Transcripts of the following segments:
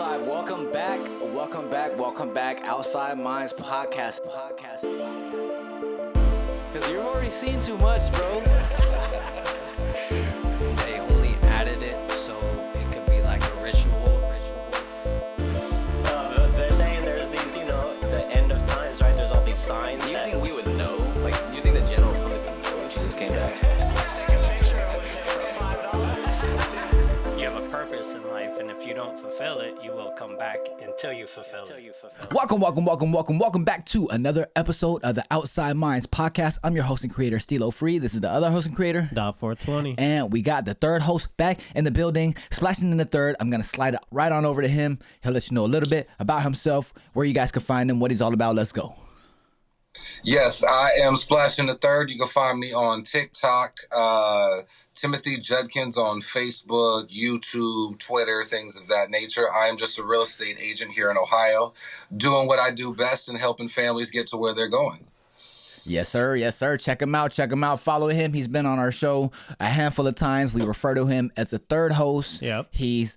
live. Welcome back. Outside Minds podcast. Because you've already seen too much, bro. They only added it so it could be like a ritual. They're saying there's these, the end of times, right? There's all these signs. Do you think we would know? Like, do you think the general public would know if Jesus came back? Take a picture of it for $5. You have a purpose in life, and if you don't fulfill it, you will come back until you fulfill it. Welcome back to another episode of the Outside Minds podcast. I'm your host and creator, Steve Bannon. This is the other host and creator, .420. And we got the third host back in the building, Splashingtonthe3rd. I'm going to slide it right on over to him. He'll let you know a little bit about himself, where you guys can find him, what he's all about. Let's go. Yes, I am Splashingtonthe3rd. You can find me on TikTok, Timothy Judkins on Facebook, YouTube, Twitter, things of that nature. I am just a real estate agent here in Ohio, doing what I do best and helping families get to where they're going. Yes, sir. Check him out. Follow him. He's been on our show a handful of times. We refer to him as the third host. Yep. He's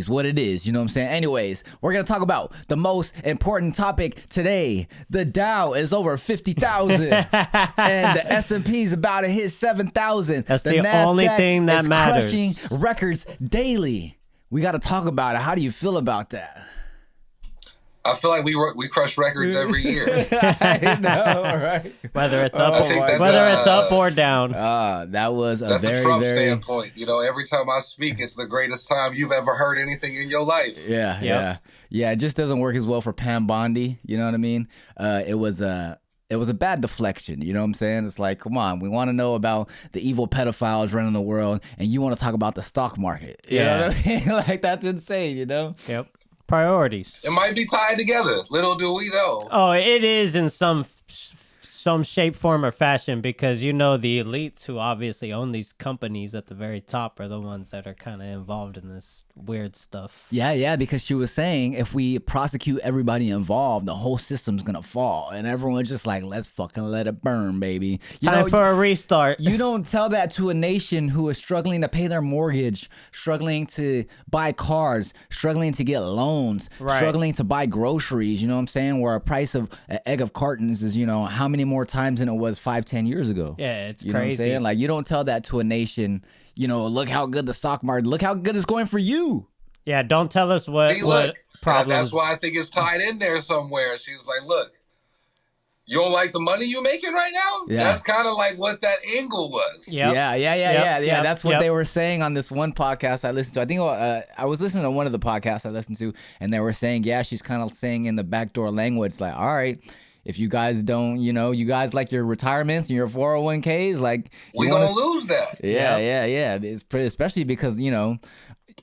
what it is, you know what I'm saying? Anyways, we're going to talk about the most important topic today. The Dow is over 50,000 and the S&P is about to hit 7,000. That's the only thing that matters. Crushing records daily. We got to talk about it. How do you feel about that? I feel like we crush records every year. I know, right? Whether it's up or down. That was That's very, a Trump very standpoint. Every time I speak, it's the greatest time you've ever heard anything in your life. Yeah. It just doesn't work as well for Pam Bondi. You know what I mean? It was a bad deflection. You know what I'm saying? It's like, come on, we want to know about the evil pedophiles running the world, and you want to talk about the stock market. You know what I mean? Like, that's insane, Yep. Priorities. It might be tied together. Little do we know. Oh, it is in some shape, form, or fashion, because the elites who obviously own these companies at the very top are the ones that are kind of involved in this weird stuff. Yeah, because she was saying if we prosecute everybody involved, the whole system's gonna fall, and everyone's just like, let's fucking let it burn, baby. Time for a restart. You don't tell that to a nation who is struggling to pay their mortgage, struggling to buy cars, struggling to get loans, struggling to buy groceries, you know what I'm saying? Where a price of an egg of cartons is, how many more times than it was 5-10 years ago. Yeah, it's crazy. Know what I'm saying? Like, you don't tell that to a nation, look how good the stock market, look how good it's going for you. Yeah, don't tell us what problems. That's why I think it's tied in there somewhere. She was like, look, you don't like the money you're making right now? Yeah. That's kind of like what that angle was. Yep. Yeah. That's what they were saying on this one podcast I listened to. I think I was listening to one of the podcasts I listened to, and they were saying, she's kind of saying in the backdoor language, like, all right, if you guys don't, you guys like your retirements and your 401ks, like, we're going to lose that. Yeah. It's pretty, especially because,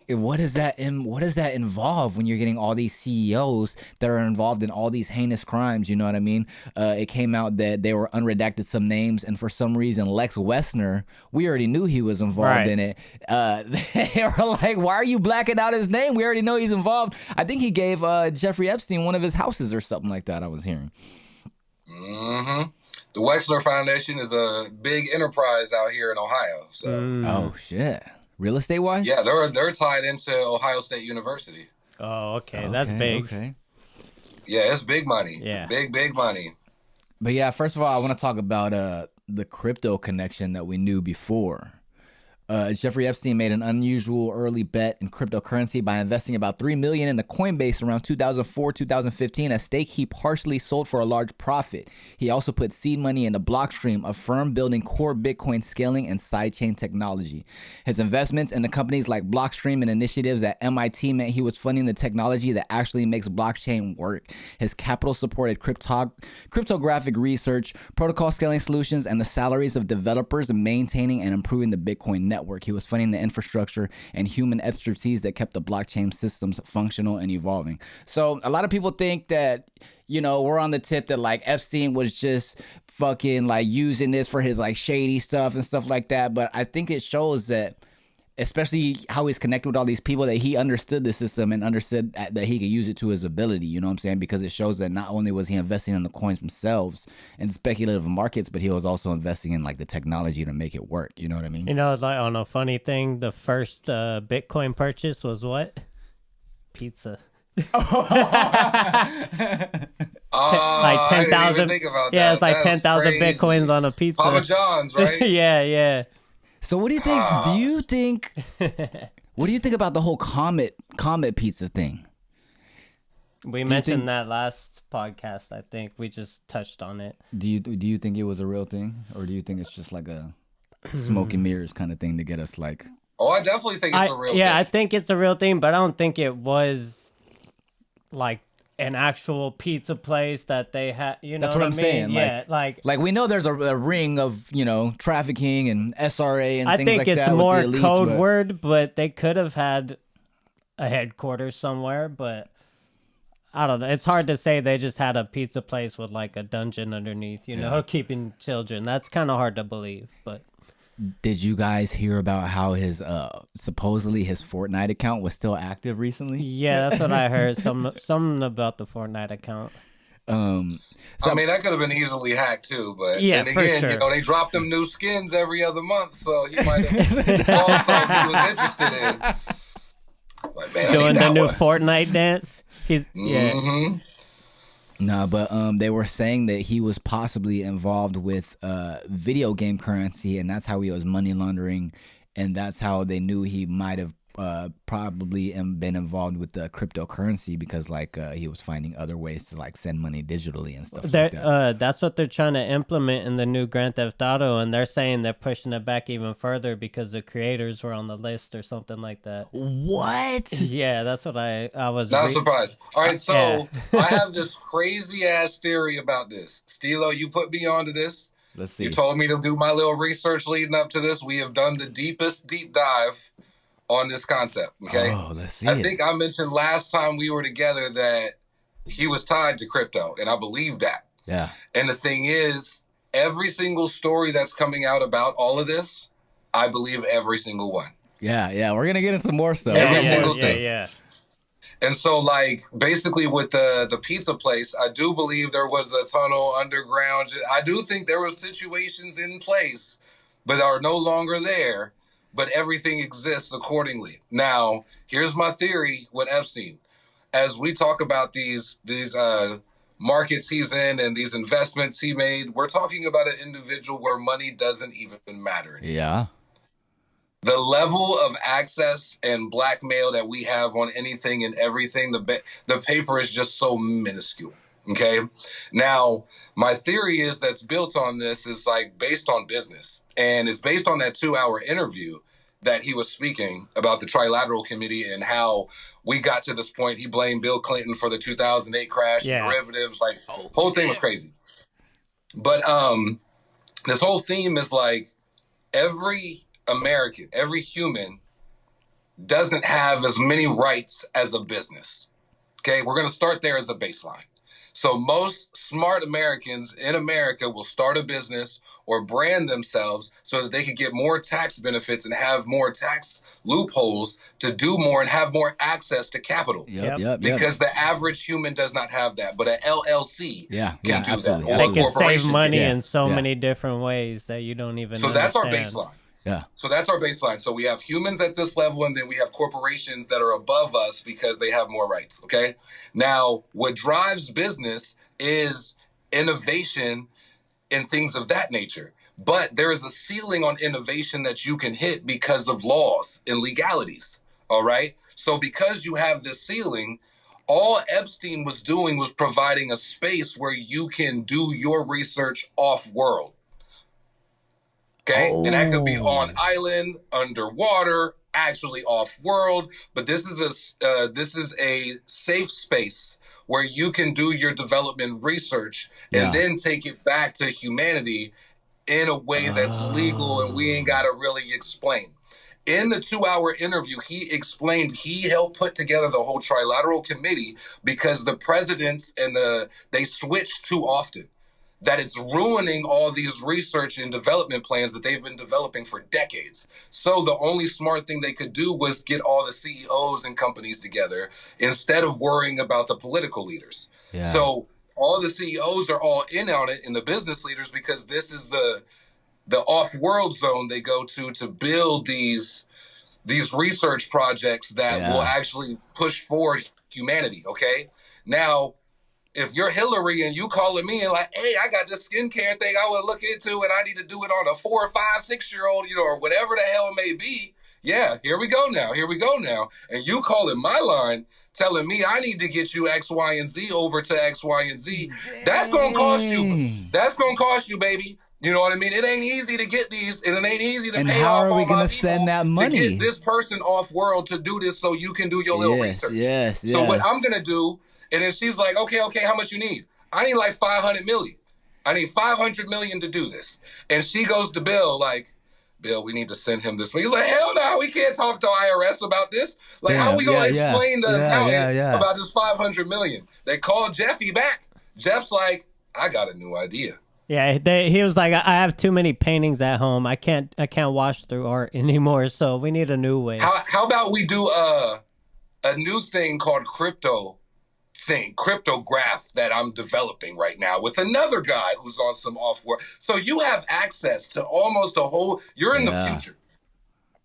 what does that involve when you're getting all these CEOs that are involved in all these heinous crimes? You know what I mean? It came out that they were unredacted some names, and for some reason, Lex Wessner, we already knew he was involved in it. They were like, why are you blacking out his name? We already know he's involved. I think he gave Jeffrey Epstein one of his houses or something like that, I was hearing. Mm-hmm. The Wexler Foundation is a big enterprise out here in Ohio. So. Oh, shit. Real estate wise? Yeah, they're tied into Ohio State University. Oh, okay. That's big. Okay. Yeah, it's big money. Yeah. Big money. But yeah, first of all, I want to talk about the crypto connection that we knew before. Jeffrey Epstein made an unusual early bet in cryptocurrency by investing about $3 million in the Coinbase around 2004-2015, a stake he partially sold for a large profit. He also put seed money into Blockstream, a firm building core Bitcoin scaling and sidechain technology. His investments in the companies like Blockstream and initiatives at MIT meant he was funding the technology that actually makes blockchain work. His capital supported cryptographic research, protocol scaling solutions, and the salaries of developers maintaining and improving the Bitcoin network. He was funding the infrastructure and human expertise that kept the blockchain systems functional and evolving. So a lot of people think that, we're on the tip that like Epstein was just fucking like using this for his like shady stuff and stuff like that. But I think it shows that, especially how he's connected with all these people, that he understood the system and understood that he could use it to his ability, you know what I'm saying? Because it shows that not only was he investing in the coins themselves and speculative markets, but he was also investing in like the technology to make it work, you know what I mean? It's like, on a funny thing, the first Bitcoin purchase was what? pizza. I Like didn't even 10,000. think about Yeah, that. it's like That's 10,000 crazy. bitcoins on a pizza. Papa John's, right? Yeah. So what do you think? What do you think about the whole comet pizza thing? We mentioned that last podcast. I think we just touched on it. Do you think it was a real thing, or do you think it's just like a smoke and mirrors kind of thing to get us like? Oh, I definitely think it's a real thing. I think it's a real thing, but I don't think it was like an actual pizza place that they had. You know That's what I I'm mean? saying. Yeah, like we know there's a ring of trafficking and SRA and I things think like it's that. more with the elites, code but word, but they could have had a headquarters somewhere. But I don't know. It's hard to say they just had a pizza place with like a dungeon underneath. Keeping children. That's kind of hard to believe, but. Did you guys hear about how his supposedly his Fortnite account was still active recently? Yeah, that's what I heard. Something about the Fortnite account. So, I mean, that could have been easily hacked too, but Yeah, then for again, sure. they drop them new skins every other month, so he might have also he was interested in. But, man, Doing the new one. Fortnite dance. Yeah. Mm-hmm. no, but they were saying that he was possibly involved with video game currency, and that's how he was money laundering, and that's how they knew he might have probably been involved with the cryptocurrency because he was finding other ways to like send money digitally and stuff like that. That's what they're trying to implement in the new Grand Theft Auto, and they're saying they're pushing it back even further because the creators were on the list or something like that. What? Yeah, that's what I was. Not surprised. All right, so Yeah. I have this crazy ass theory about this. Stilo, you put me onto this. Let's see. You told me to do my little research leading up to this. We have done the deepest deep dive on this concept. Okay. Oh, let's see. I think I mentioned last time we were together that he was tied to crypto, and I believe that. Yeah. And the thing is, every single story that's coming out about all of this, I believe every single one. Yeah. We're gonna get into more stuff. Yeah. And so, like, basically with the pizza place, I do believe there was a tunnel underground. I do think there were situations in place, but are no longer there. But everything exists accordingly. Now, here's my theory with Epstein. As we talk about these markets he's in and these investments he made, we're talking about an individual where money doesn't even matter. Yeah. The level of access and blackmail that we have on anything and everything, the paper is just so minuscule. Okay. Now, my theory is that's built on this is like based on business, and it's based on that 2-hour interview that he was speaking about the Trilateral Committee and how we got to this point. He blamed Bill Clinton for the 2008 crash, derivatives, like whole thing was crazy. But this whole theme is like every American, every human doesn't have as many rights as a business. Okay, we're going to start there as a baseline. So most smart Americans in America will start a business or brand themselves so that they can get more tax benefits and have more tax loopholes to do more and have more access to capital. Yep. Because the average human does not have that, but an LLC can do absolutely. that. They can save money can. in so many different ways that you don't even So that's our understand. baseline. Yeah. So that's our baseline. So we have humans at this level, and then we have corporations that are above us because they have more rights. Okay. Now, what drives business is innovation and things of that nature. But there is a ceiling on innovation that you can hit because of laws and legalities. All right. So because you have this ceiling, all Epstein was doing was providing a space where you can do your research off world. Okay, and that could be on island, underwater, actually off world. But this is a safe space where you can do your development research and then take it back to humanity in a way that's legal and we ain't got to really explain. In the 2-hour interview, he explained he helped put together the whole Trilateral Committee because the presidents and they switch too often. That it's ruining all these research and development plans that they've been developing for decades. So the only smart thing they could do was get all the CEOs and companies together instead of worrying about the political leaders. Yeah. So all the CEOs are all in on it and the business leaders because this is the off-world zone they go to build these these research projects that will actually push forward humanity. Okay, now if you're Hillary and you calling me and like, hey, I got this skincare thing I want to look into and I need to do it on a 4 or 5, 6-year-old, or whatever the hell it may be. Yeah, here we go now. And you calling my line telling me I need to get you X, Y, and Z over to X, Y, and Z. Dang. That's going to cost you. That's going to cost you, baby. You know what I mean? It ain't easy to get these, and it ain't easy to pay off. And how are we going to send that money? To get this person off world to do this so you can do your little research. Yes. So what I'm going to do, and then she's like, okay, how much you need? I need like 500 million. I need 500 million to do this. And she goes to Bill like, Bill, we need to send him this. He's like, hell no, we can't talk to IRS about this. Like, how are we going to explain to accountant about this 500 million? They called Jeffy back. Jeff's like, I got a new idea. Yeah, he was like, I have too many paintings at home. I can't wash through art anymore, so we need a new way. How about we do a new thing called cryptograph that I'm developing right now with another guy who's on some off work. So you have access to almost a whole, you're in the future.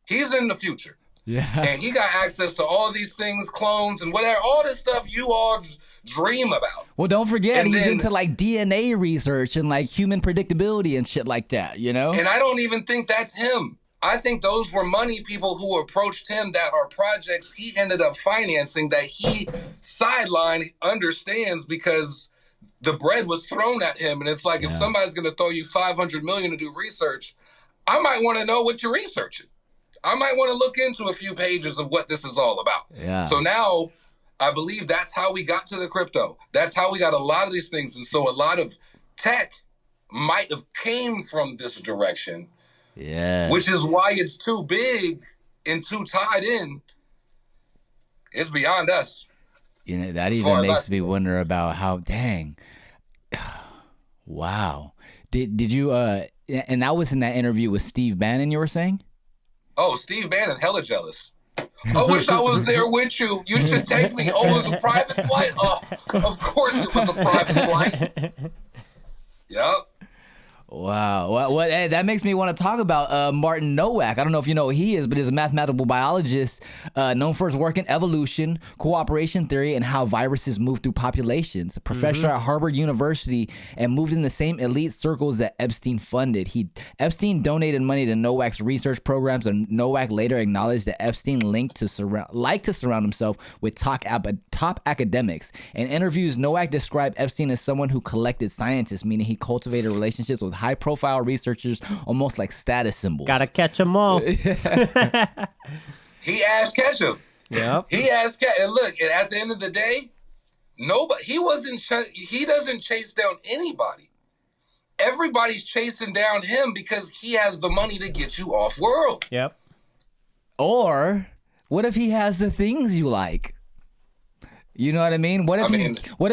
He's in the future. Yeah. And he got access to all these things, clones and whatever, all this stuff you all dream about. Well, don't forget, he's into like DNA research and like human predictability and shit like that, And I don't even think that's him. I think those were money people who approached him that are projects he ended up financing that he sidelined, understands because the bread was thrown at him. And it's like, if somebody's going to throw you 500 million to do research, I might want to know what you're researching. I might want to look into a few pages of what this is all about. Yeah. So now I believe that's how we got to the crypto. That's how we got a lot of these things. And so a lot of tech might have came from this direction. Yeah. Which is why it's too big and too tied in. It's beyond us. That even makes me wonder about how, dang. Wow. Did you, and that was in that interview with Steve Bannon you were saying? Oh, Steve Bannon, hella jealous. I wish I was there with you. You should take me. Oh, it was a private flight? Oh, of course it was a private flight. Yep. Wow. Well, that makes me want to talk about Martin Nowak. I don't know if you know who he is, but he's a mathematical biologist known for his work in evolution, cooperation theory, and how viruses move through populations. A professor at Harvard University and moved in the same elite circles that Epstein funded. Epstein donated money to Nowak's research programs, and Nowak later acknowledged that Epstein liked to surround himself with top academics. In interviews, Nowak described Epstein as someone who collected scientists, meaning he cultivated relationships with high-profile researchers, almost like status symbols. Gotta catch them all. He asked catch him. Yep. He asked catch. And look, and at the end of the day, he doesn't chase down anybody. Everybody's chasing down him because he has the money to get you off world. Yep. Or what if he has the things you like? You know what I mean? What if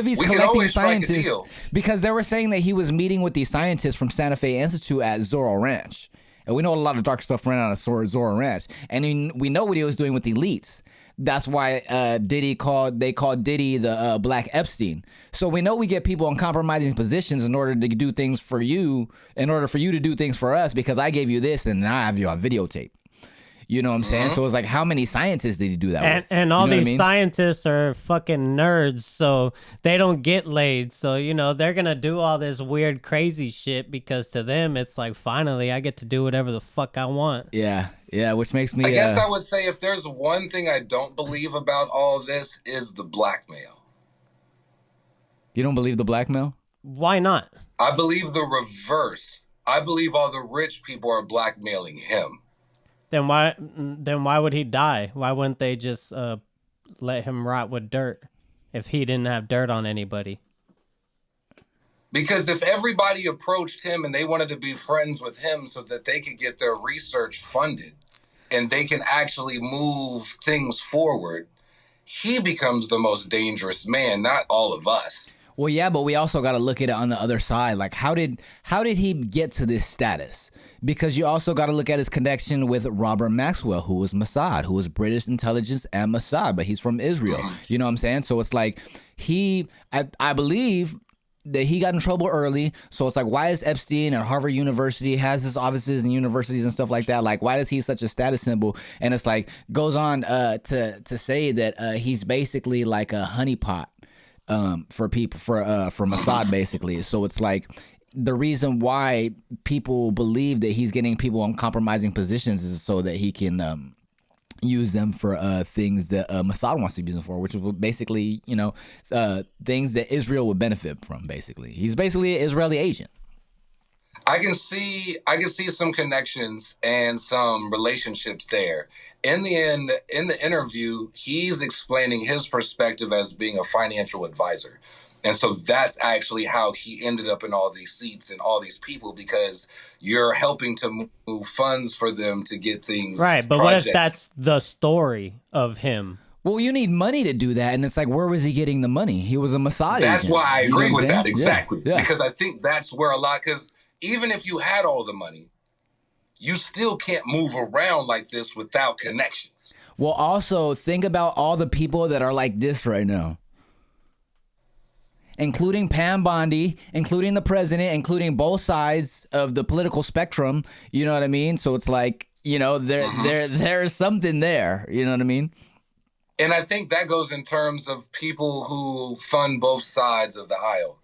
he's collecting scientists? Because they were saying that he was meeting with these scientists from Santa Fe Institute at Zorro Ranch. And we know a lot of dark stuff ran out of Zorro Ranch. And we know what he was doing with the elites. That's why they called Diddy the Black Epstein. So we know we get people in compromising positions in order to do things for you, in order for you to do things for us, because I gave you this and now I have you on videotape. You know what I'm saying? So it's like, how many scientists did he do that with? And all these scientists are fucking nerds, so they don't get laid. So, they're going to do all this weird, crazy shit because to them, it's like, finally, I get to do whatever the fuck I want. Yeah, which makes me... I guess I would say if there's one thing I don't believe about all this is the blackmail. You don't believe the blackmail? Why not? I believe the reverse. I believe all the rich people are blackmailing him. Then why would he die? Why wouldn't they just let him rot with dirt if he didn't have dirt on anybody? Because if everybody approached him and they wanted to be friends with him so that they could get their research funded and they can actually move things forward, he becomes the most dangerous man, not all of us. Well, yeah, but we also got to look at it on the other side. Like, how did he get to this status? Because you also got to look at his connection with Robert Maxwell, who was Mossad, who was British intelligence and Mossad, but he's from Israel. You know what I'm saying? So it's like I believe that he got in trouble early. So it's like, why is Epstein at Harvard University, has his offices and universities and stuff like that? Like, why is he such a status symbol? And it's like, goes on to say that he's basically like a honeypot for people, for Mossad, basically. So it's like, the reason why people believe that he's getting people in compromising positions is so that he can use them for things that Mossad wants to use them for, which is basically, things that Israel would benefit from. Basically, he's basically an Israeli agent. I can see some connections and some relationships there. In the end, in the interview, he's explaining his perspective as being a financial advisor. And so that's actually how he ended up in all these seats and all these people, because you're helping to move funds for them to get things right. But projects. What if that's the story of him? Well, you need money to do that, and it's like, where was he getting the money? He was a Mossad agent. That's why I agree with that, saying? exactly. Yeah. Because I think that's where a lot, because even if you had all the money, you still can't move around like this without connections. Well, also, think about all the people that are like this right now. Including Pam Bondi, including the president, including both sides of the political spectrum. You know what I mean? So it's like, there's something there. You know what I mean? And I think that goes in terms of people who fund both sides of the aisle.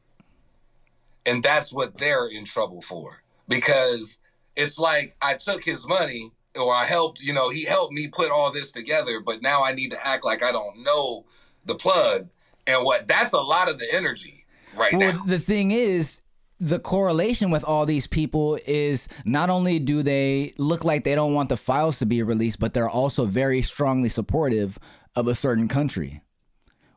And that's what they're in trouble for. Because it's like, I took his money, or I helped, he helped me put all this together, but now I need to act like I don't know the plug. And that's a lot of the energy right now. Well, the thing is, the correlation with all these people is not only do they look like they don't want the files to be released, but they're also very strongly supportive of a certain country,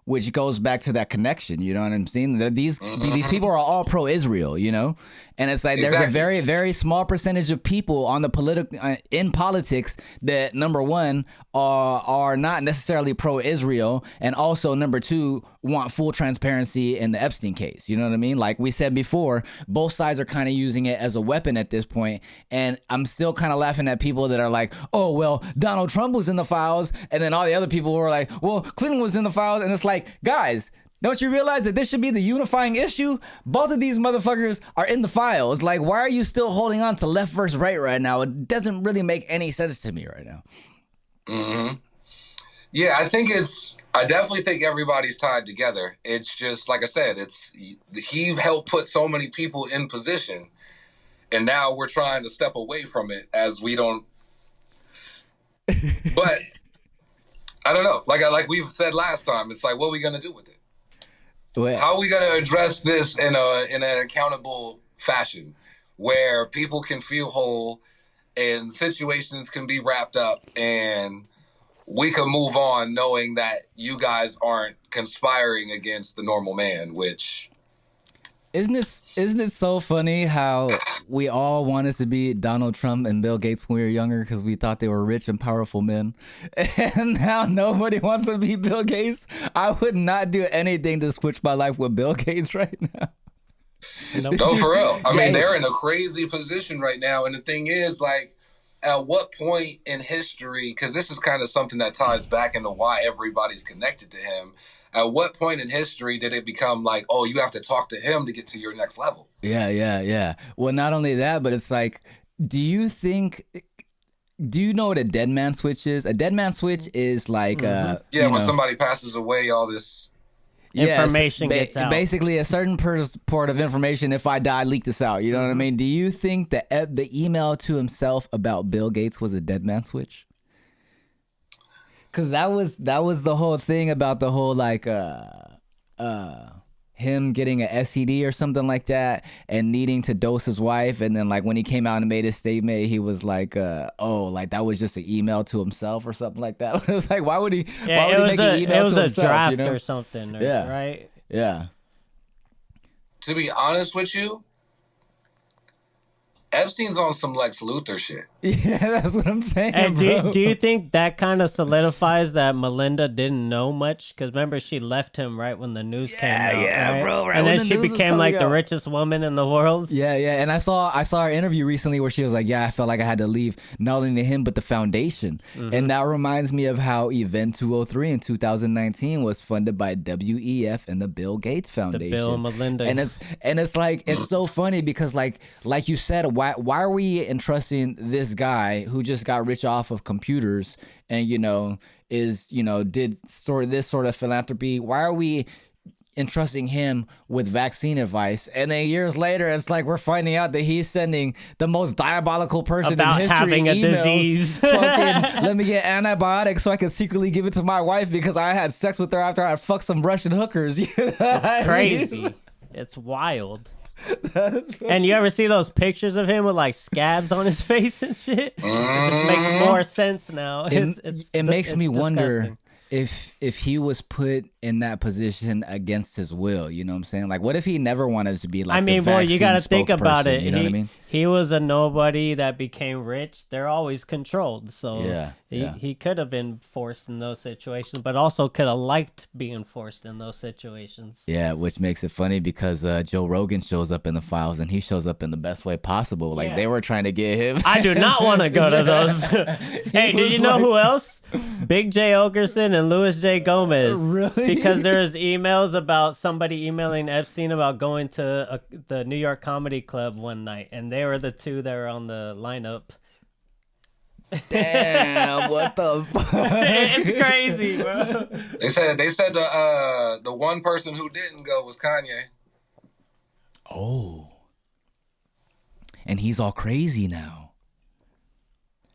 which goes back to that connection. You know what I'm saying? These people are all pro-Israel, and it's like there's a very, very small percentage of people on the in politics that, number one, are not necessarily pro-Israel, and also number two, want full transparency in the Epstein case. You know what I mean? Like we said before, both sides are kind of using it as a weapon at this point, and I'm still kind of laughing at people that are like, oh, well, Donald Trump was in the files, and then all the other people were like, well, Clinton was in the files, and it's like, guys, don't you realize that this should be the unifying issue? Both of these motherfuckers are in the files. Like, why are you still holding on to left versus right now? It doesn't really make any sense to me right now. Mm-hmm. Yeah, I definitely think everybody's tied together. It's just, like I said, he helped put so many people in position, and now we're trying to step away from it as we don't. But I don't know. Like we've said last time, it's like, what are we going to do with it? How are we going to address this in an accountable fashion where people can feel whole and situations can be wrapped up and we can move on knowing that you guys aren't conspiring against the normal man, which... Isn't it so funny how we all wanted to be Donald Trump and Bill Gates when we were younger because we thought they were rich and powerful men, and now nobody wants to be Bill Gates? I would not do anything to switch my life with Bill Gates right now. No, for real. I mean, they're in a crazy position right now, and the thing is, like, at what point in history, because this is kind of something that ties back into why everybody's connected to him, at what point in history did it become like, oh, you have to talk to him to get to your next level? Yeah. Well, not only that, but it's like, do you know what a dead man switch is? A dead man switch is like... when somebody passes away, all this... information gets out. Basically, a certain part of information, if I die, leak this out. You know what I mean? Do you think that the email to himself about Bill Gates was a dead man switch? Because that was the whole thing about the whole like him getting an STD or something like that and needing to dose his wife, and then like when he came out and made his statement, he was like, like that was just an email to himself or something like that. It was like, why would he? Yeah, why would he make an email it was to a himself, draft or something. Right? Yeah. To be honest with you, Epstein's on some Lex Luthor shit. Yeah, that's what I'm saying, And bro. do you think that kind of solidifies that Melinda didn't know much? Because remember, she left him right when the news came out, right? bro. Right And when then the she news was became like coming the out. richest woman in the world. Yeah, and I saw her interview recently where she was like, "Yeah, I felt like I had to leave not only to him but the foundation," and that reminds me of how Event 203 in 2019 was funded by WEF and the Bill Gates Foundation. Bill and Melinda. and it's like it's so funny because like you said, why are we entrusting this guy who just got rich off of computers and did this sort of philanthropy? Why are we entrusting him with vaccine advice, and then years later it's like we're finding out that he's sending the most diabolical person About in history having a emails, disease. fucking let me get antibiotics so I can secretly give it to my wife because I had sex with her after I fucked some Russian hookers. It's crazy. It's wild. And you ever see those pictures of him with like scabs on his face and shit? It just makes more sense now. It makes me wonder disgusting. if he was put in that position against his will. You know what I'm saying? Like, what if he never wanted to be like? I mean, the boy, you got to vaccine think about spokesperson, it. You know what I mean? He was a nobody that became rich. They're always controlled. So Yeah. he could have been forced in those situations, but also could have liked being forced in those situations. Yeah, which makes it funny because Joe Rogan shows up in the files and he shows up in the best way possible. Like they were trying to get him. I do not want to go to those. Hey, did you know who else? Big J. Okerson and Louis J. Gomez. Really? Because there's emails about somebody emailing Epstein about going to the New York Comedy Club one night, and they were the two that were on the lineup. Damn, what the fuck? It's crazy, bro. They said the one person who didn't go was Kanye. Oh. And he's all crazy now.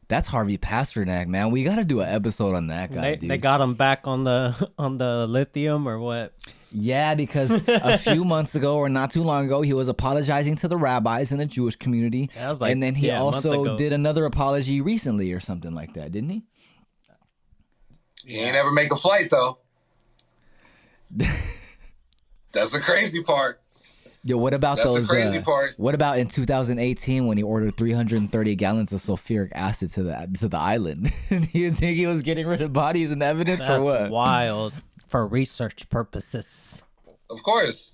That's Harvey Pasternak, man. We got to do an episode on that guy, dude. They got him back on the lithium or what? Yeah, because a few months ago or not too long ago, he was apologizing to the rabbis in the Jewish community. That was like, and then he a month also ago. did another apology recently or something like that, didn't he? He ain't ever make a flight though. That's the crazy part. Yo, what about That's the those? crazy part. What about in 2018 when he ordered 330 gallons of sulfuric acid to the island? Do you think he was getting rid of bodies and evidence That's for what? wild. For research purposes. Of course.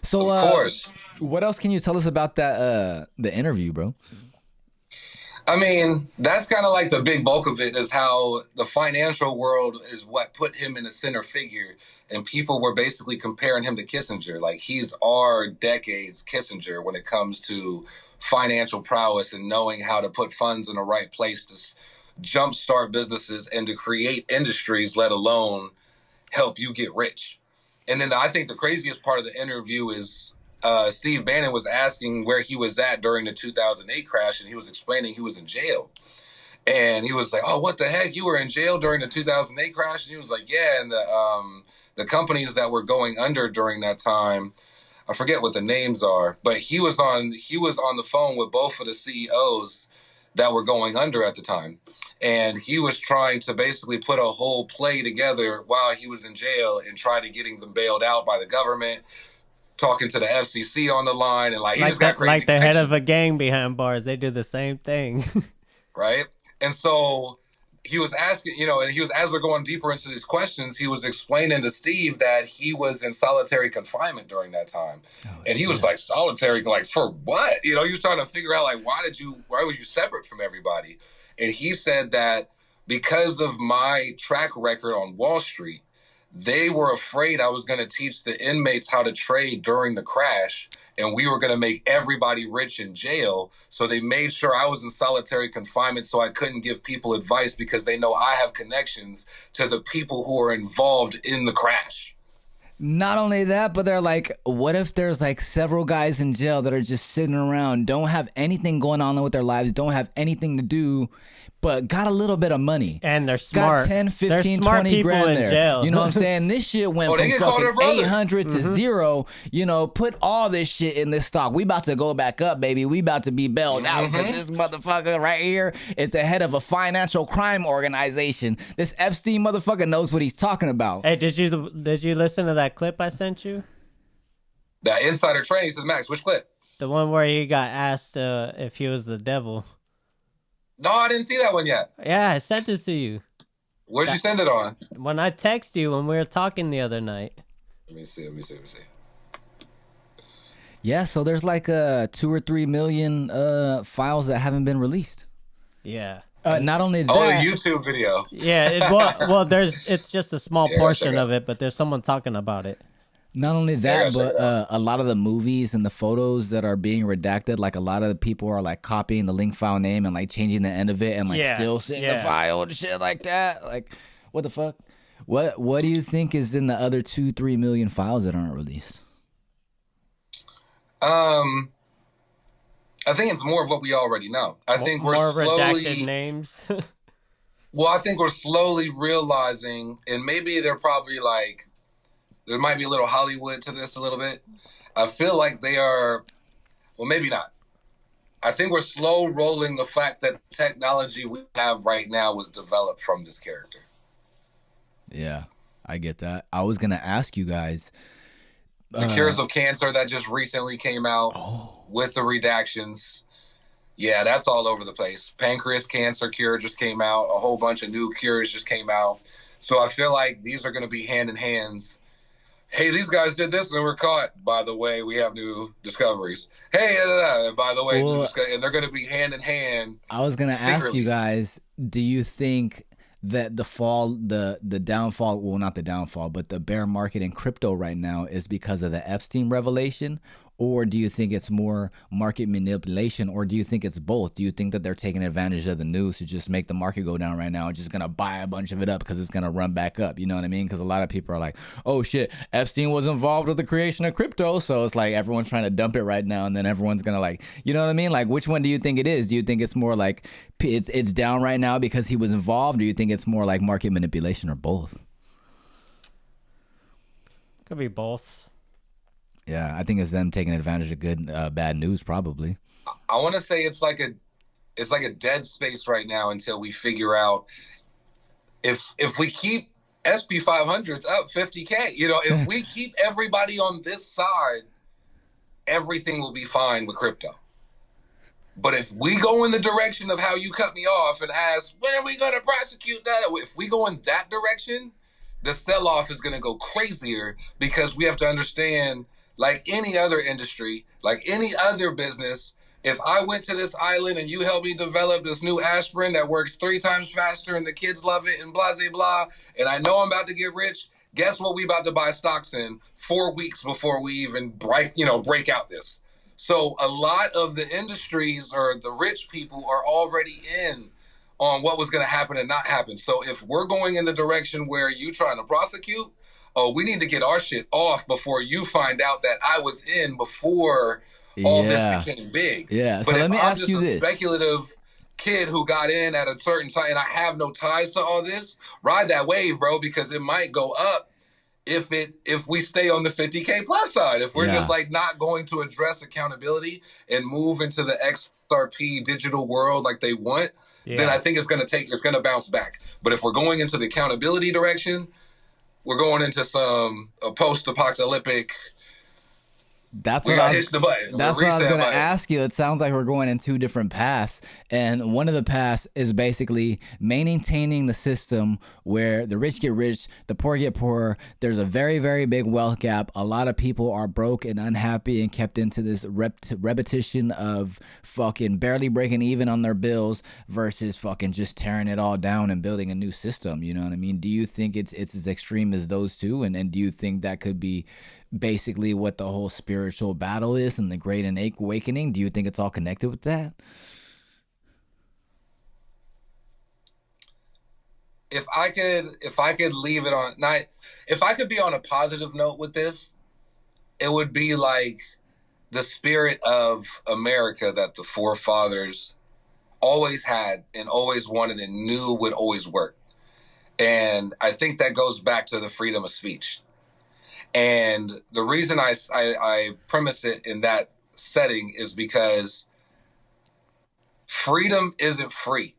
So, Of course. what else can you tell us about that the interview, bro? I mean, that's kind of like the big bulk of it is how the financial world is what put him in a center figure. And people were basically comparing him to Kissinger. Like, he's our decade's Kissinger when it comes to financial prowess and knowing how to put funds in the right place to jumpstart businesses and to create industries, let alone help you get rich. And then I think the craziest part of the interview is Steve Bannon was asking where he was at during the 2008 crash, and he was explaining he was in jail. And he was like, "Oh, what the heck? You were in jail during the 2008 crash?" And he was like, "Yeah." And the companies that were going under during that time, I forget what the names are, but he was on the phone with both of the CEOs that were going under at the time. And he was trying to basically put a whole play together while he was in jail and try to getting them bailed out by the government, talking to the FCC on the line, and like he just got crazy like the head of a connections. gang behind bars. They do the same thing. Right? And so he was asking, and he was, as they're going deeper into these questions, he was explaining to Steve that he was in solitary confinement during that time. And he was like, solitary, like, for what? He was trying to figure out, like, why were you separate from everybody? And he said that because of my track record on Wall Street, they were afraid I was going to teach the inmates how to trade during the crash, and we were going to make everybody rich in jail. So they made sure I was in solitary confinement so I couldn't give people advice because they know I have connections to the people who are involved in the crash. Not only that, but they're like, what if there's like several guys in jail that are just sitting around, don't have anything going on with their lives, don't have anything to do, but got a little bit of money. And they're smart. Got 10, 15, They're smart 20 people grand in there. jail. You know what I'm saying? This shit went they from get called fucking their brother. 800 to zero. Put all this shit in this stock. We about to go back up, baby. We about to be bailed out because this motherfucker right here is the head of a financial crime organization. This Epstein motherfucker knows what he's talking about. Hey, did you listen to that clip I sent you? That insider training says, Max, which clip? The one where he got asked if he was the devil. No, I didn't see that one yet. Yeah, I sent it to you. Where'd you send it on? When I text you when we were talking the other night. Let me see. Yeah, so there's like 2 or 3 million files that haven't been released. Yeah. Not only that. Oh, a YouTube video. Yeah, well, it's just a small portion of it, but there's someone talking about it. Not only that, but a lot of the movies and the photos that are being redacted, like a lot of the people are like copying the link file name and like changing the end of it and like still seeing the file and shit like that. Like, what the fuck? What do you think is in the other 2-3 million files that aren't released? I think it's more of what we already know. I think we're more slowly redacted names. Well, I think we're slowly realizing, and maybe they're probably like, there might be a little Hollywood to this a little bit. I feel like they are, well, maybe not. I think we're slow rolling the fact that technology we have right now was developed from this character. Yeah, I get that. I was going to ask you guys. The cures of cancer that just recently came out with the redactions. Yeah, that's all over the place. Pancreas cancer cure just came out. A whole bunch of new cures just came out. So I feel like these are going to be hand in hands. Hey, these guys did this and we're caught. By the way, we have new discoveries. Hey, by the way, and they're going to be hand in hand. I was going to ask you guys, do you think that the downfall, well, not the downfall, but the bear market in crypto right now is because of the Epstein revelation? Or do you think it's more market manipulation? Or do you think it's both? Do you think that they're taking advantage of the news to just make the market go down right now and just going to buy a bunch of it up because it's going to run back up? You know what I mean? Because a lot of people are like, oh shit, Epstein was involved with the creation of crypto. So it's like everyone's trying to dump it right now. And then everyone's going to like, you know what I mean? Like, which one do you think it is? Do you think it's more like it's down right now because he was involved? Or do you think it's more like market manipulation, or both? Could be both. Yeah, I think it's them taking advantage of good, bad news, probably. I want to say it's like a dead space right now until we figure out if we keep SP 500s up 50K. You know, if we keep everybody on this side, everything will be fine with crypto. But if we go in the direction of how you cut me off and ask, when are we going to prosecute that? If we go in that direction, the sell-off is going to go crazier, because we have to understand, like any other industry, like any other business, if I went to this island and you helped me develop this new aspirin that works 3 times faster and the kids love it and blah, blah, blah, and I know I'm about to get rich, guess what we about to buy stocks in 4 weeks before we even break out this. So a lot of the industries or the rich people are already in on what was going to happen and not happen. So if we're going in the direction where you trying to prosecute, we need to get our shit off before you find out that I was in before all this became big. Yeah. But so let me I'm ask just you a this. speculative kid who got in at a certain time and I have no ties to all this, ride that wave, bro, because it might go up if we stay on the 50K plus side. If we're just like not going to address accountability and move into the XRP digital world like they want, then I think it's gonna bounce back. But if we're going into the accountability direction, we're going into some post-apocalyptic. That's what I was going to ask you. It sounds like we're going in 2 different paths. And one of the paths is basically maintaining the system where the rich get rich, the poor get poorer. There's a very, very big wealth gap. A lot of people are broke and unhappy and kept into this repetition of fucking barely breaking even on their bills versus fucking just tearing it all down and building a new system. You know what I mean? Do you think it's as extreme as those two? And do you think that could be basically what the whole spiritual battle is and the great awakening? Do you think it's all connected with that? If I could leave it on night, if I could be on a positive note with this, it would be like the spirit of America that the forefathers always had and always wanted and knew would always work. And I think that goes back to the freedom of speech. And the reason I premise it in that setting is because freedom isn't free.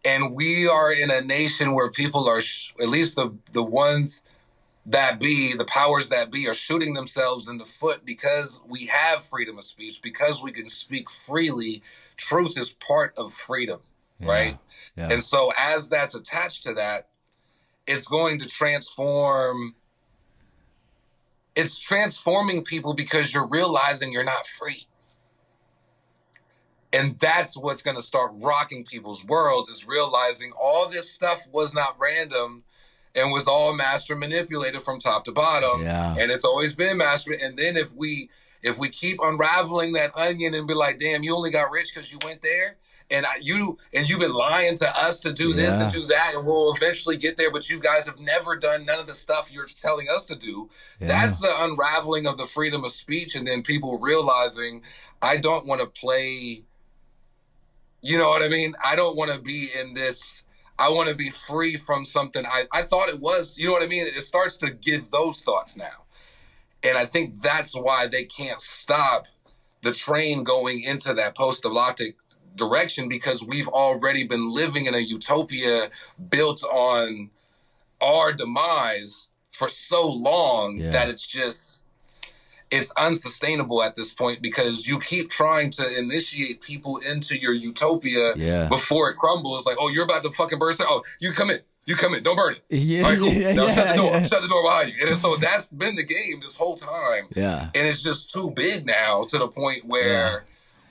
And we are in a nation where people are, at least the ones that be, the powers that be, are shooting themselves in the foot because we have freedom of speech, because we can speak freely. Truth is part of freedom, right? Yeah. And so as that's attached to that, it's going to transform. It's transforming people because you're realizing you're not free. And that's what's going to start rocking people's worlds, is realizing all this stuff was not random and was all master manipulated from top to bottom. Yeah. And it's always been master. And then if we keep unraveling that onion and be like, damn, you only got rich because you went there, and you've been lying to us to do this and do that, and we'll eventually get there, but you guys have never done none of the stuff you're telling us to do. Yeah. That's the unraveling of the freedom of speech, and then people realizing, I don't want to play, you know what I mean? I don't want to be in this. I want to be free from something I thought it was, you know what I mean? It starts to give those thoughts now. And I think that's why they can't stop the train going into that post-apocalyptic direction, because we've already been living in a utopia built on our demise for so long that it's unsustainable at this point, because you keep trying to initiate people into your utopia before it crumbles. Like, oh, you're about to fucking burst out. Oh, you come in, don't burn it. Yeah, all right, cool. Now shut the door behind you. And so that's been the game this whole time. Yeah. And it's just too big now, to the point where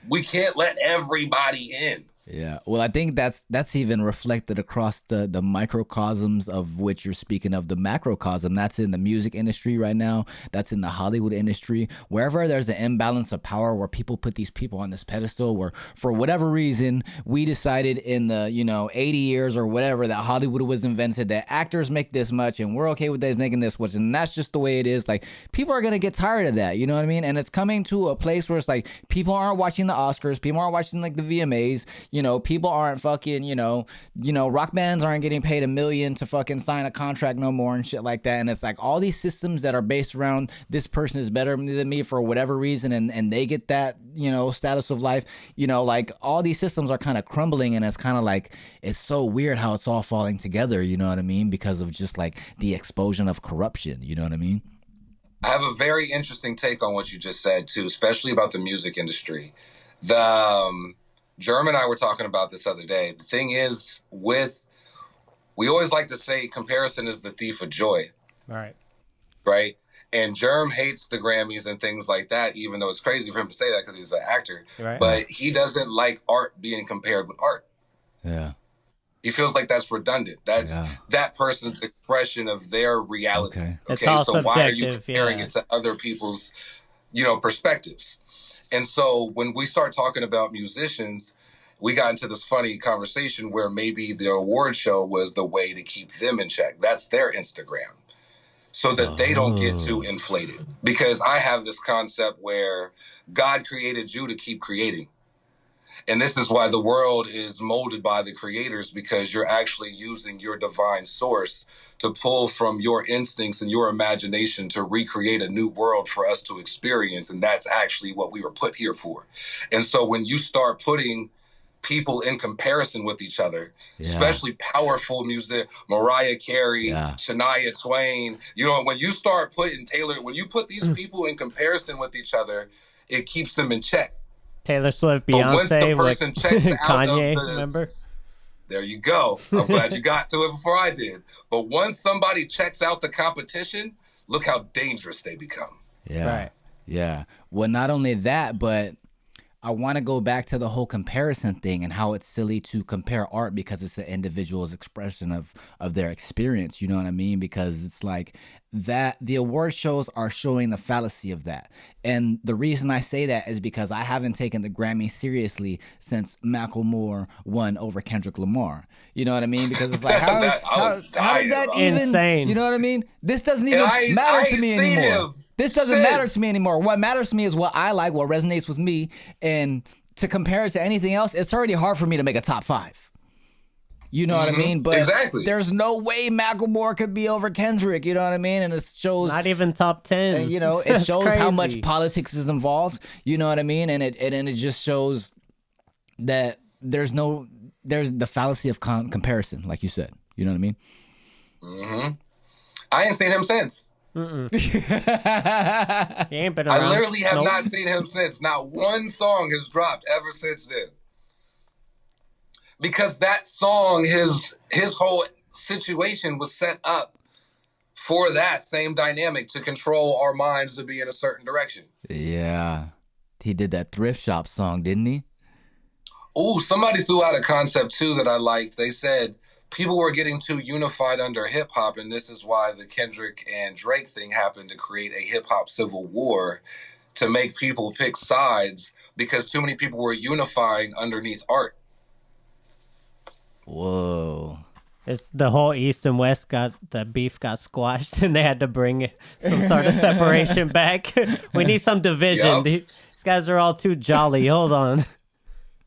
we can't let everybody in. Yeah. Well, I think that's even reflected across the microcosms of which you're speaking of, the macrocosm. That's in the music industry right now. That's in the Hollywood industry. Wherever there's an imbalance of power, where people put these people on this pedestal, where for whatever reason we decided in the 80 years or whatever that Hollywood was invented, that actors make this much and we're okay with them making this much, and that's just the way it is. Like, people are gonna get tired of that. You know what I mean? And it's coming to a place where it's like, people aren't watching the Oscars, people aren't watching like the VMAs. People aren't fucking, rock bands aren't getting paid $1 million to fucking sign a contract no more and shit like that. And it's like all these systems that are based around this person is better than me for whatever reason, and they get that, status of life, like all these systems are kind of crumbling, and it's kind of like, it's so weird how it's all falling together, you know what I mean? Because of just like the explosion of corruption, you know what I mean? I have a very interesting take on what you just said too, especially about the music industry. The Germ and I were talking about this other day. The thing is, we always like to say comparison is the thief of joy. Right? And Germ hates the Grammys and things like that, even though it's crazy for him to say that because he's an actor. Right. But he doesn't like art being compared with art. Yeah. He feels like that's redundant. That's that person's expression of their reality. Okay. It's all so why are you subjective, comparing it to other people's, perspectives? And so when we start talking about musicians, we got into this funny conversation where maybe the award show was the way to keep them in check. That's their Instagram, so that they don't get too inflated. Because I have this concept where God created you to keep creating. And this is why the world is molded by the creators, because you're actually using your divine source to pull from your instincts and your imagination to recreate a new world for us to experience. And that's actually what we were put here for. And so when you start putting people in comparison with each other, especially powerful music, Mariah Carey, Shania Twain, when you start putting when you put these people in comparison with each other, it keeps them in check. Taylor Swift, Beyonce, with Kanye, remember? There you go. I'm glad you got to it before I did. But once somebody checks out the competition, look how dangerous they become. Yeah. Right. Yeah. Well, not only that, but I want to go back to the whole comparison thing and how it's silly to compare art because it's an individual's expression of their experience. You know what I mean? Because it's like that the award shows are showing the fallacy of that. And the reason I say that is because I haven't taken the Grammy seriously since Macklemore won over Kendrick Lamar. You know what I mean? Because it's like, how does that even... Insane. You know what I mean? This doesn't even matter to me anymore. This doesn't matter to me anymore. What matters to me is what I like, what resonates with me. And to compare it to anything else, it's already hard for me to make a top 5. You know what I mean? But there's no way Macklemore could be over Kendrick. You know what I mean? And it shows... Not even top 10. It shows how much politics is involved. You know what I mean? And it just shows that there's the fallacy of comparison, like you said. You know what I mean? Mm-hmm. I ain't seen him since. He ain't been around. I literally have Nope. not seen him since. Not one song has dropped ever since then. Because that song, his whole situation was set up for that same dynamic to control our minds to be in a certain direction. Yeah. He did that thrift shop song, didn't he? Ooh, somebody threw out a concept too that I liked. They said people were getting too unified under hip hop, and this is why the Kendrick and Drake thing happened to create a hip hop civil war to make people pick sides because too many people were unifying underneath art. Whoa. It's the whole East and West the beef got squashed, and they had to bring some sort of separation back. We need some division. Yep. These guys are all too jolly. Hold on.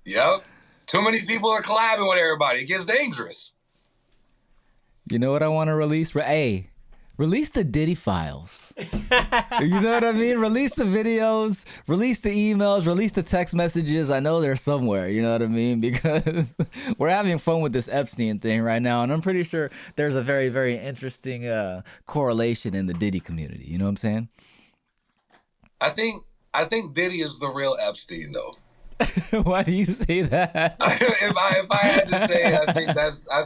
Yep. Too many people are collabing with everybody. It gets dangerous. You know what I want to release? Hey, release the Diddy files. You know what I mean? Release the videos, release the emails, release the text messages. I know they're somewhere, you know what I mean? Because we're having fun with this Epstein thing right now, and I'm pretty sure there's a very, very interesting correlation in the Diddy community. You know what I'm saying? I think Diddy is the real Epstein, though. Why do you say that? if I had to say, I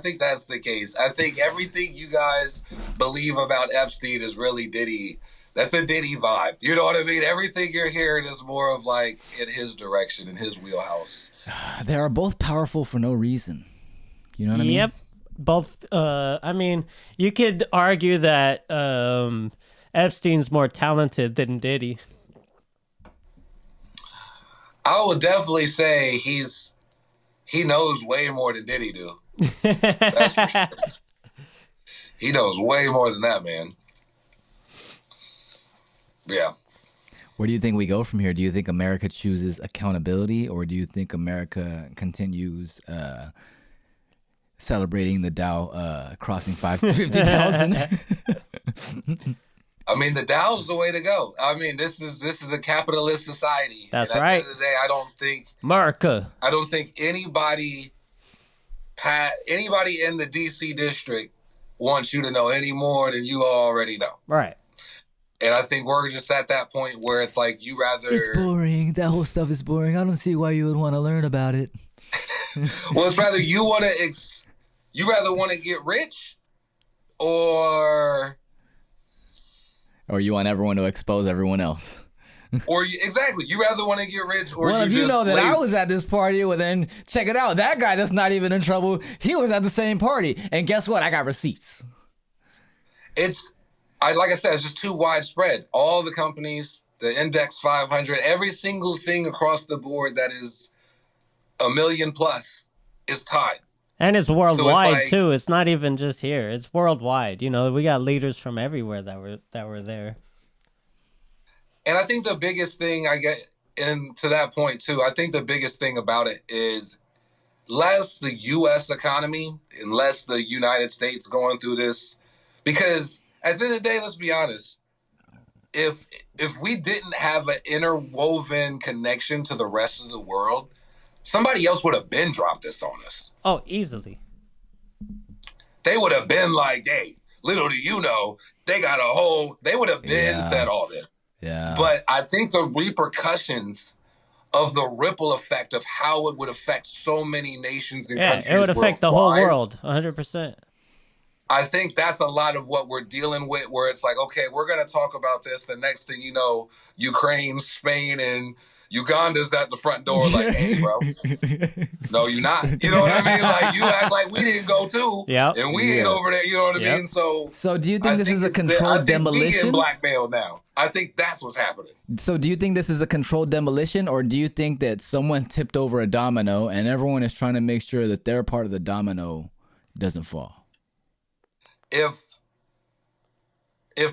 think that's the case. I think everything you guys believe about Epstein is really Diddy. That's a Diddy vibe. You know what I mean? Everything you're hearing is more of like in his direction, in his wheelhouse. They are both powerful for no reason. You know what I mean? Yep. Both. I mean, you could argue that Epstein's more talented than Diddy. I would definitely say he knows way more than Diddy do. That's for sure. He knows way more than that, man. Yeah. Where do you think we go from here? Do you think America chooses accountability, or do you think America continues celebrating the Dow crossing 50,000? I mean, the Dow's the way to go. I mean, this is a capitalist society. That's and right. At the end of the day, I don't think anybody in the DC district wants you to know any more than you already know. Right. And I think we're just at that point where it's like you rather. It's boring. That whole stuff is boring. I don't see why you would want to learn about it. Well, it's rather you rather want to get rich, or you want everyone to expose everyone else. Exactly. You rather want to get rich, or well, if you just know that lazy. I was at this party, well then check it out. That guy that's not even in trouble, he was at the same party, and guess what? I got receipts. Like I said, it's just too widespread. All the companies, the Index 500, every single thing across the board that is $1 million plus is tied. And it's worldwide like, too. It's not even just here. It's worldwide. You know, we got leaders from everywhere that were there. And I think the biggest thing I get, and to that point too, I think the biggest thing about it is less the U.S. economy and less the United States going through this. Because at the end of the day, let's be honest, if we didn't have an interwoven connection to the rest of the world, somebody else would have been dropped this on us. Oh, easily. They would have been like, hey, little do you know, they would have been said all this. Yeah. But I think the repercussions of the ripple effect of how it would affect so many nations and countries it would affect the whole worldwide, world, 100%. I think that's a lot of what we're dealing with, where it's like, okay, we're going to talk about this. The next thing you know, Ukraine, Spain, and Uganda's at the front door like, hey, bro, no, you're not. You know what I mean? Like, you act like we didn't go too, and we ain't over there. You know what I mean? So do you think this is a controlled demolition? We getting blackmailed now. I think that's what's happening. So do you think this is a controlled demolition, or do you think that someone tipped over a domino and everyone is trying to make sure that their part of the domino doesn't fall? If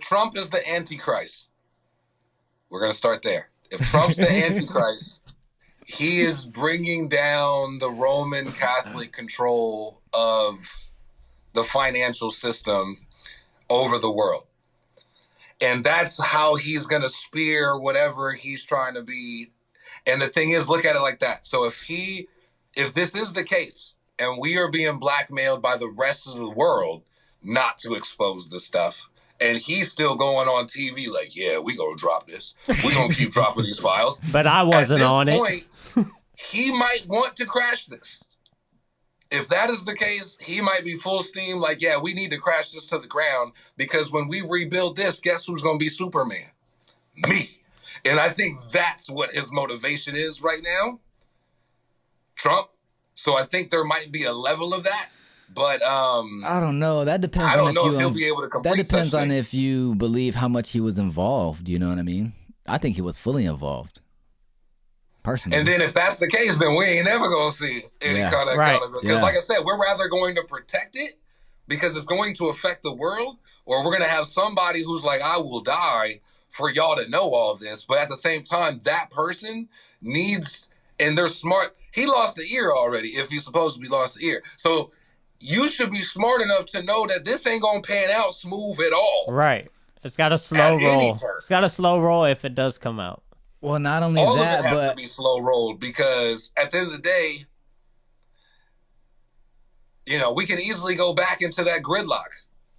Trump is the Antichrist, we're going to start there. If Trump's the Antichrist, he is bringing down the Roman Catholic control of the financial system over the world. And that's how he's going to spear whatever he's trying to be. And the thing is, look at it like that. So if this is the case and we are being blackmailed by the rest of the world not to expose this stuff, And he's still going on TV like, yeah, we gonna drop this. We gonna keep dropping these files. But I wasn't on it. He might want to crash this. If that is the case, he might be full steam like, yeah, we need to crash this to the ground because when we rebuild this, guess who's going to be Superman? Me. And I think that's what his motivation is right now. Trump. So I think there might be a level of that. But I don't know. That depends. I don't know if he'll be able to complete. That depends on if you believe how much he was involved. You know what I mean? I think he was fully involved. Personally. And then if that's the case, then we ain't never going to see any kind of because like I said, we're rather going to protect it because it's going to affect the world, or we're going to have somebody who's like, I will die for y'all to know all this. But at the same time, that person needs, and they're smart. He lost the ear already if he's supposed to be lost the ear. So you should be smart enough to know that this ain't going to pan out smooth at all. Right. It's got a slow roll. It's got a slow roll if it does come out. Well, not only all that, of it has but to be slow rolled because at the end of the day, you know, we can easily go back into that gridlock,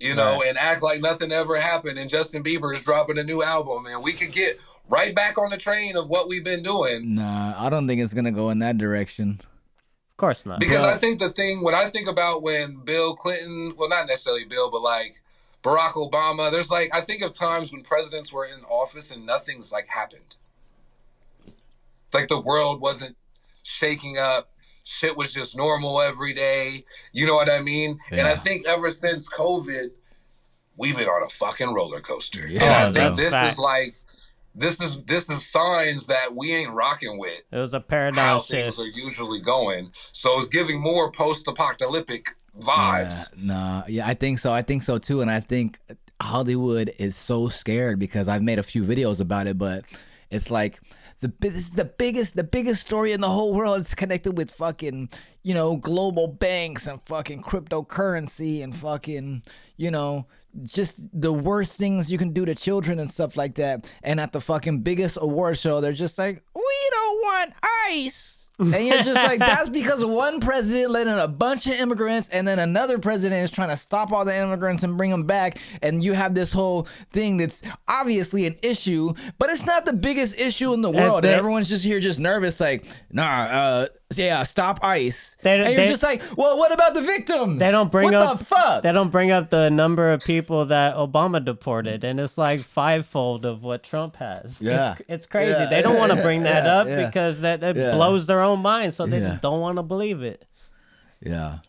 you know, and act like nothing ever happened. And Justin Bieber is dropping a new album, and we could get right back on the train of what we've been doing. Nah, I don't think it's gonna go in that direction. Of course not. Because I think the thing, when I think about when Bill Clinton, well, not necessarily Bill, but like Barack Obama, there's like, I think of times when presidents were in office and nothing's like happened. Like the world wasn't shaking up. Shit was just normal every day. You know what I mean? Yeah. And I think ever since COVID, we've been on a fucking roller coaster. Yeah, and I think this is like, this is signs that we ain't rocking with. It was a paradigm shift. Things are usually going. So it's giving more post-apocalyptic vibes. Yeah, I think so. I think so too. And I think Hollywood is so scared because I've made a few videos about it, but it's like, this is the biggest story in the whole world. It's connected with fucking, you know, global banks and fucking cryptocurrency and fucking, you know, just the worst things you can do to children and stuff like that. And at the fucking biggest award show, they're just like, we don't want ICE. And you're just like, that's because one president let in a bunch of immigrants, and then another president is trying to stop all the immigrants and bring them back. And you have this whole thing that's obviously an issue, but it's not the biggest issue in the world. And everyone's just here just nervous, like, stop ICE. And you're just like, well, what about the victims? They don't bring up the fuck? They don't bring up the number of people that Obama deported, and it's like fivefold of what Trump has. Yeah. It's crazy. Yeah. They don't want to bring that up because that blows their own mind, so they just don't want to believe it. Yeah.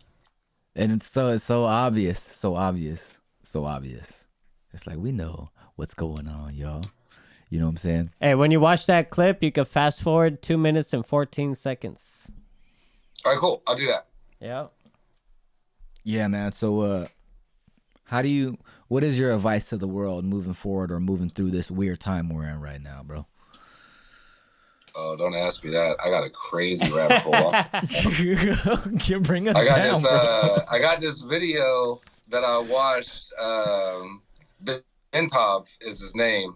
And it's so obvious. So obvious. It's like, we know what's going on, y'all. You know what I'm saying? Hey, when you watch that clip, you can fast forward 2 minutes and 14 seconds. All right, cool. I'll do that. Yeah. Yeah, man. So, what is your advice to the world moving forward or moving through this weird time we're in right now, bro? Oh, don't ask me that. I got a crazy rabbit hole. Bring us down, bro. I got this video that I watched. Bentov is his name.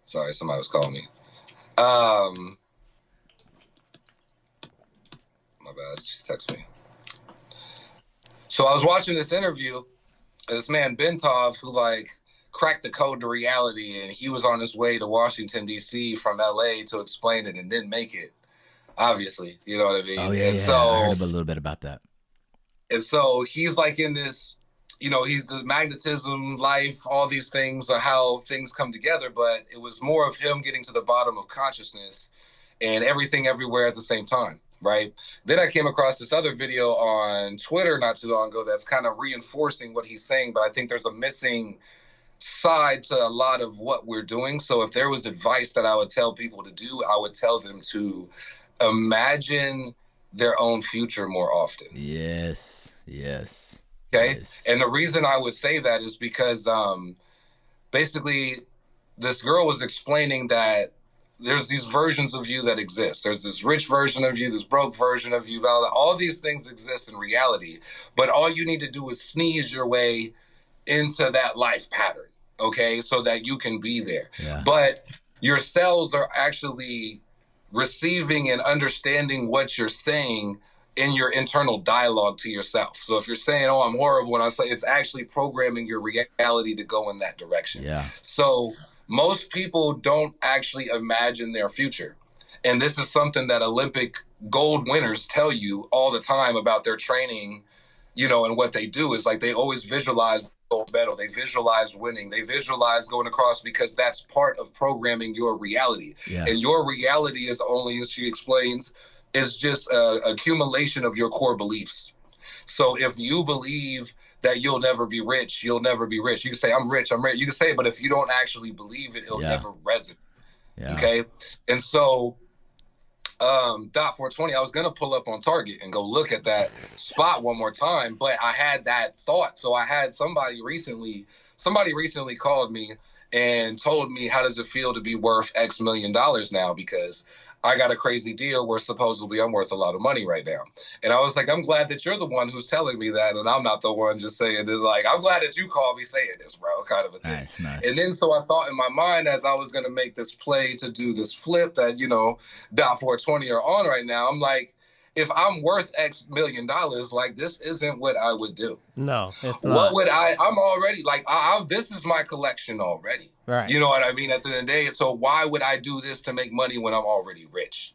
Sorry, somebody was calling me. My bad. She texted me. So I was watching this interview of this man Bentov who like cracked the code to reality, and he was on his way to Washington D.C. from L.A. to explain it and didn't make it. Obviously, you know what I mean. Oh yeah, So, I heard a little bit about that. And so he's like in this, you know, he's the magnetism, life, all these things are how things come together. But it was more of him getting to the bottom of consciousness and everything everywhere at the same time. Right. Then I came across this other video on Twitter not too long ago that's kind of reinforcing what he's saying. But I think there's a missing side to a lot of what we're doing. So if there was advice that I would tell people to do, I would tell them to imagine their own future more often. Yes. Okay. Yes. And the reason I would say that is because basically this girl was explaining that there's these versions of you that exist. There's this rich version of you, this broke version of you, all these things exist in reality, but all you need to do is sneeze your way into that life pattern, okay, so that you can be there. Yeah. But your cells are actually receiving and understanding what you're saying in your internal dialogue to yourself. So if you're saying, oh, I'm horrible, when I say, it's actually programming your reality to go in that direction. Yeah. So most people don't actually imagine their future. And this is something that Olympic gold winners tell you all the time about their training, you know, and what they do is like they always visualize gold medal, they visualize winning, they visualize going across, because that's part of programming your reality. Yeah. And your reality is only, as she explains, is just a accumulation of your core beliefs. So if you believe that you'll never be rich, you'll never be rich. You can say, I'm rich, I'm rich. You can say it, but if you don't actually believe it, it'll never resonate. Yeah. Okay. And so Dot 420, I was going to pull up on Target and go look at that spot one more time, but I had that thought. So I had somebody recently called me and told me, how does it feel to be worth X million dollars now? Because I got a crazy deal where supposedly I'm worth a lot of money right now. And I was like, I'm glad that you're the one who's telling me that, and I'm not the one just saying this. Like, I'm glad that you called me saying this, bro, kind of a thing. Nice. And then so I thought in my mind, as I was going to make this play to do this flip that, you know, Dot 420 are on right now, I'm like, if I'm worth X million dollars, like, this isn't what I would do. No, it's not. What would I'm already, like, this is my collection already. Right. You know what I mean? At the end of the day, so why would I do this to make money when I'm already rich?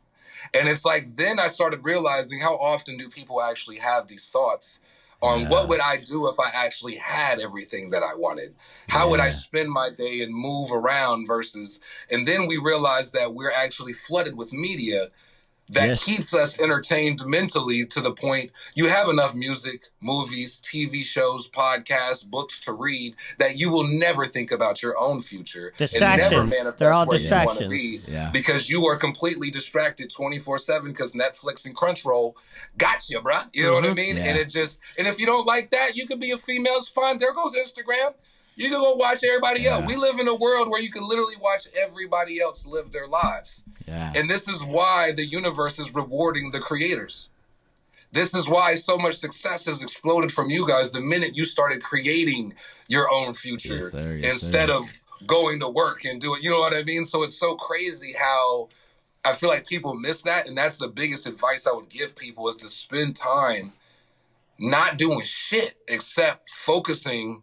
And it's like, then I started realizing, how often do people actually have these thoughts on what would I do if I actually had everything that I wanted? How would I spend my day and move around versus, and then we realized that we're actually flooded with media that keeps us entertained mentally, to the point you have enough music, movies, TV shows, podcasts, books to read that you will never think about your own future. Distractions. And never manifest They're all where you want to distractions. be, because you are completely distracted 24/7 because Netflix and Crunchyroll got you, bruh. You know what I mean? Yeah. And and if you don't like that, you could be a female. It's fine. There goes Instagram. You can go watch everybody else. We live in a world where you can literally watch everybody else live their lives. Yeah. And this is why the universe is rewarding the creators. This is why so much success has exploded from you guys the minute you started creating your own future, instead of going to work and doing, you know what I mean? So it's so crazy how I feel like people miss that. And that's the biggest advice I would give people, is to spend time not doing shit except focusing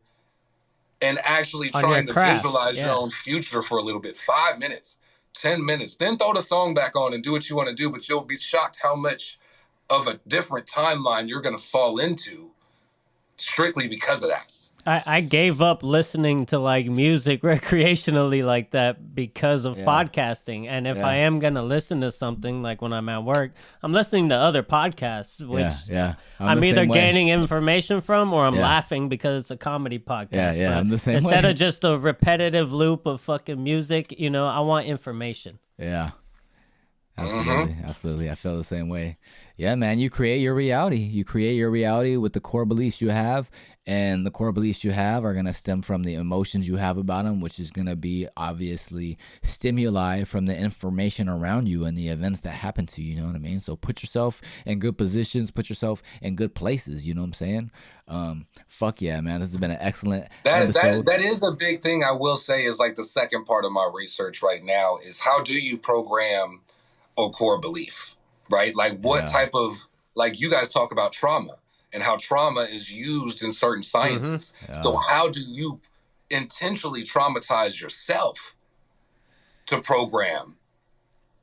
and actually trying to visualize your own future for a little bit. 5 minutes, 10 minutes, then throw the song back on and do what you want to do. But you'll be shocked how much of a different timeline you're going to fall into strictly because of that. I gave up listening to like music recreationally like that because of podcasting. And if I am going to listen to something, like when I'm at work, I'm listening to other podcasts, which I'm either gaining information from, or I'm laughing because it's a comedy podcast. Yeah, I'm the same instead way. of just a repetitive loop of fucking music, you know, I want information. Yeah. Absolutely. I feel the same way. Yeah, man, you create your reality. You create your reality with the core beliefs you have, and the core beliefs you have are going to stem from the emotions you have about them, which is going to be obviously stimuli from the information around you and the events that happen to you, you know what I mean? So put yourself in good positions, put yourself in good places, you know what I'm saying? Fuck yeah, man, this has been an excellent episode. That is a big thing I will say, is like the second part of my research right now is, how do you program a core belief, right? Like what type of, like you guys talk about trauma and how trauma is used in certain sciences. So how do you intentionally traumatize yourself to program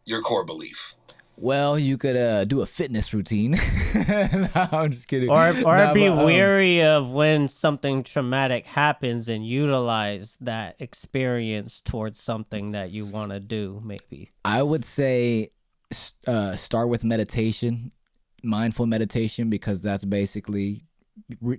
your core belief? Well, you could do a fitness routine. No, I'm just kidding. Or be wary of when something traumatic happens and utilize that experience towards something that you want to do, maybe. I would say start with meditation, mindful meditation, because that's basically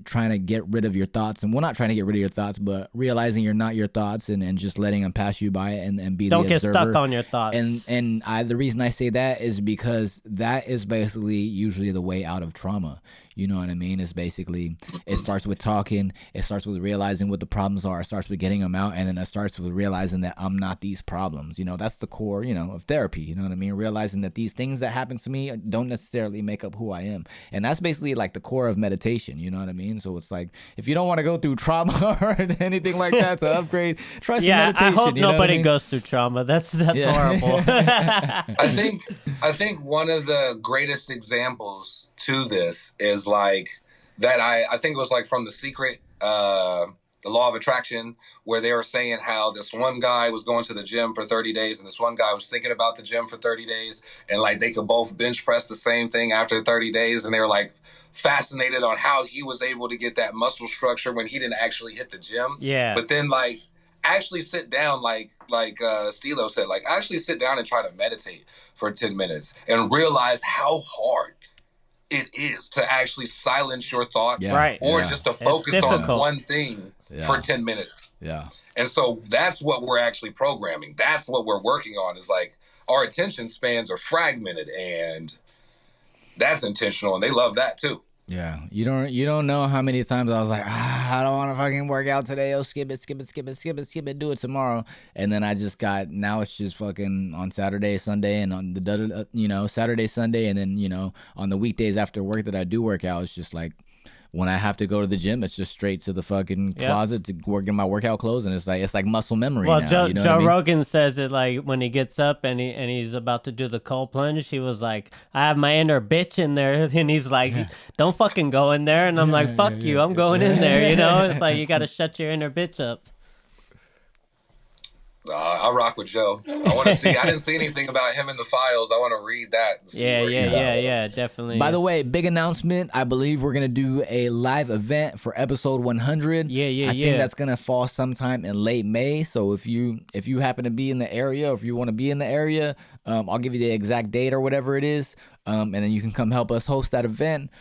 trying to get rid of your thoughts. And we're not trying to get rid of your thoughts, but realizing you're not your thoughts, and just letting them pass you by and be Don't the get observer. stuck on your thoughts. And the reason I say that is because that is basically usually the way out of trauma. You know what I mean? It's basically, it starts with talking. It starts with realizing what the problems are. It starts with getting them out. And then it starts with realizing that I'm not these problems. You know, that's the core, you know, of therapy. You know what I mean? Realizing that these things that happen to me don't necessarily make up who I am. And that's basically like the core of meditation. You know what I mean? So it's like, if you don't want to go through trauma or anything like that to upgrade, try some meditation. I hope you know what nobody I mean? goes through trauma. That's horrible. I think one of the greatest examples to this is like that. I think it was like from The Secret, the Law of Attraction, where they were saying how this one guy was going to the gym for 30 days and this one guy was thinking about the gym for 30 days, and like they could both bench press the same thing after 30 days, and they were like fascinated on how he was able to get that muscle structure when he didn't actually hit the gym. Yeah. But then like actually sit down, like Stilo said, like actually sit down and try to meditate for 10 minutes and realize how hard it is to actually silence your thoughts, Right. or just to focus on one thing for 10 minutes. Yeah. And so that's what we're actually programming. That's what we're working on, is like our attention spans are fragmented, and that's intentional, and they love that too. Yeah, you don't know how many times I was like, I don't want to fucking work out today. Oh, skip it, do it tomorrow. And then I just got, now it's just fucking on Saturday, Sunday, and on the, you know, Saturday, Sunday, and then, you know, on the weekdays after work that I do work out, it's just like, when I have to go to the gym, it's just straight to the fucking closet to work in my workout clothes, and it's like muscle memory. Well, now, you know what I mean? Rogan says it like when he gets up and he's about to do the cold plunge, he was like, I have my inner bitch in there, and he's like, don't fucking go in there, and I'm like, fuck you, I'm going in there. You know, it's like you got to shut your inner bitch up. I rock with Joe. I want to see. I didn't see anything about him in the files. I want to read that. Yeah, definitely. By the way, big announcement. I believe we're gonna do a live event for episode 100. I think that's gonna fall sometime in late May. So if you happen to be in the area, or if you want to be in the area, I'll give you the exact date or whatever it is, and then you can come help us host that event.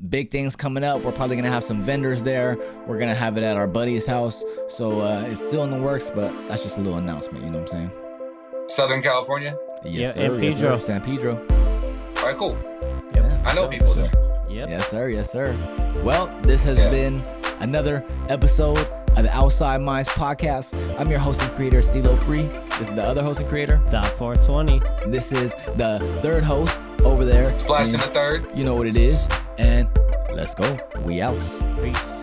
Big things coming up. We're probably gonna have some vendors there. We're gonna have it at our buddy's house, so it's still in the works, but that's just a little announcement. You know what I'm saying? Southern California. Yes, in sir. Pedro. Yes, sir. San Pedro. All right, cool. Yeah, I know people there. Yep. Yes, sir. Well, this has been another episode of the Outside Minds podcast. I'm your host and creator, Stilo Free. This is the other host and creator, .420. This is the third host over there. Splashing the Third. You know what it is. And let's go. We out. Peace.